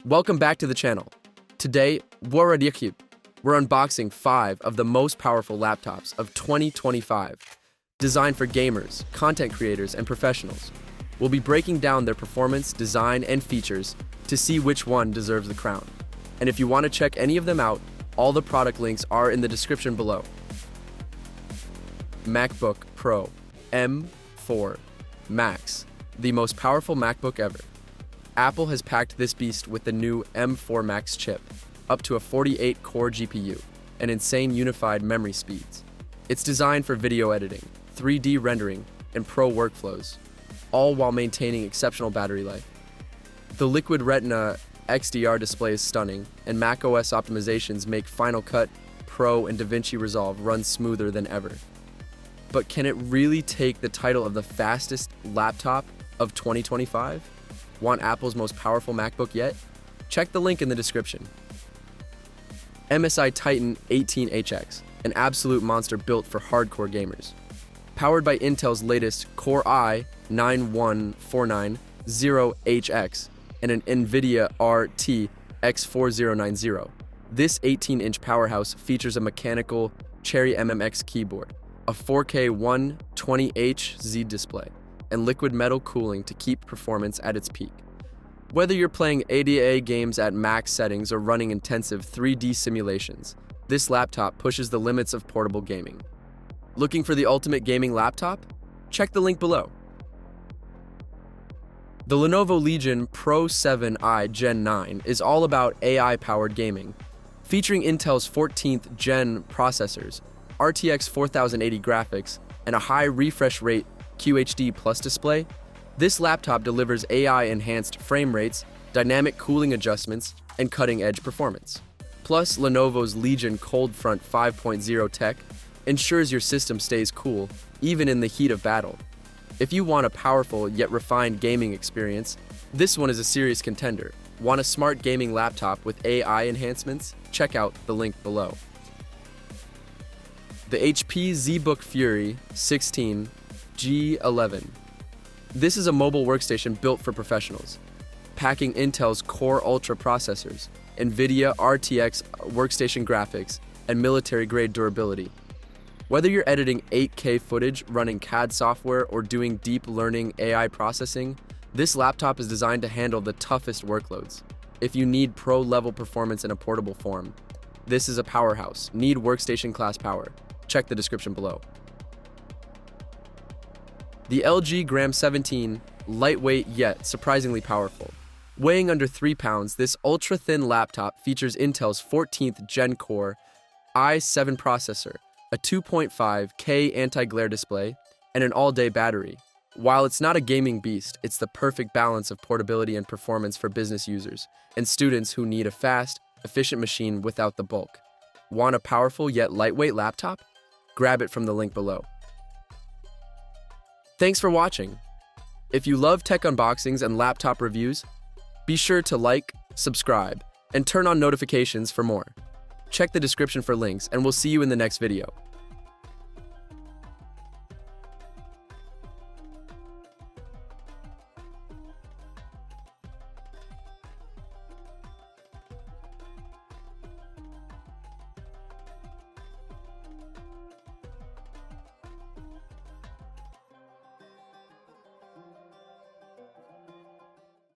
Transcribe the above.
Welcome back to the channel. Today, we're unboxing 5 of the most powerful laptops of 2025, designed for gamers, content creators, and professionals. We'll be breaking down their performance, design, and features to see which one deserves the crown. And if you want to check any of them out, all the product links are in the description below. MacBook Pro M4 Max, the most powerful MacBook ever. Apple has packed this beast with the new M4 Max chip, up to a 48-core GPU, and insane unified memory speeds. It's designed for video editing, 3D rendering, and pro workflows, all while maintaining exceptional battery life. The Liquid Retina XDR display is stunning, and macOS optimizations make Final Cut Pro and DaVinci Resolve run smoother than ever. But can it really take the title of the fastest laptop of 2025? Want Apple's most powerful MacBook yet? Check the link in the description. MSI Titan 18HX, an absolute monster built for hardcore gamers. Powered by Intel's latest Core i9-14900HX and an NVIDIA RTX 4090, this 18-inch powerhouse features a mechanical Cherry MMX keyboard, a 4K 120Hz display, and liquid metal cooling to keep performance at its peak. Whether you're playing ADA games at max settings or running intensive 3D simulations, this laptop pushes the limits of portable gaming. Looking for the ultimate gaming laptop? Check the link below. The Lenovo Legion Pro 7i Gen 9 is all about AI-powered gaming. Featuring Intel's 14th Gen processors, RTX 4080 graphics, and a high refresh rate QHD Plus display, this laptop delivers AI-enhanced frame rates, dynamic cooling adjustments, and cutting-edge performance. Plus, Lenovo's Legion Cold Front 5.0 tech ensures your system stays cool, even in the heat of battle. If you want a powerful yet refined gaming experience, this one is a serious contender. Want a smart gaming laptop with AI enhancements? Check out the link below. The HP ZBook Fury 16 G11. This is a mobile workstation built for professionals, packing Intel's Core Ultra processors, NVIDIA RTX workstation graphics, and military-grade durability. Whether you're editing 8K footage, running CAD software, or doing deep learning AI processing, this laptop is designed to handle the toughest workloads. If you need pro-level performance in a portable form, this is a powerhouse. Need workstation-class power? Check the description below. The LG Gram 17, lightweight yet surprisingly powerful. Weighing under 3 pounds, this ultra-thin laptop features Intel's 14th Gen Core i7 processor, a 2.5K anti-glare display, and an all-day battery. While it's not a gaming beast, it's the perfect balance of portability and performance for business users and students who need a fast, efficient machine without the bulk. Want a powerful yet lightweight laptop? Grab it from the link below. Thanks for watching. If you love tech unboxings and laptop reviews, be sure to like, subscribe, and turn on notifications for more. Check the description for links, and we'll see you in the next video.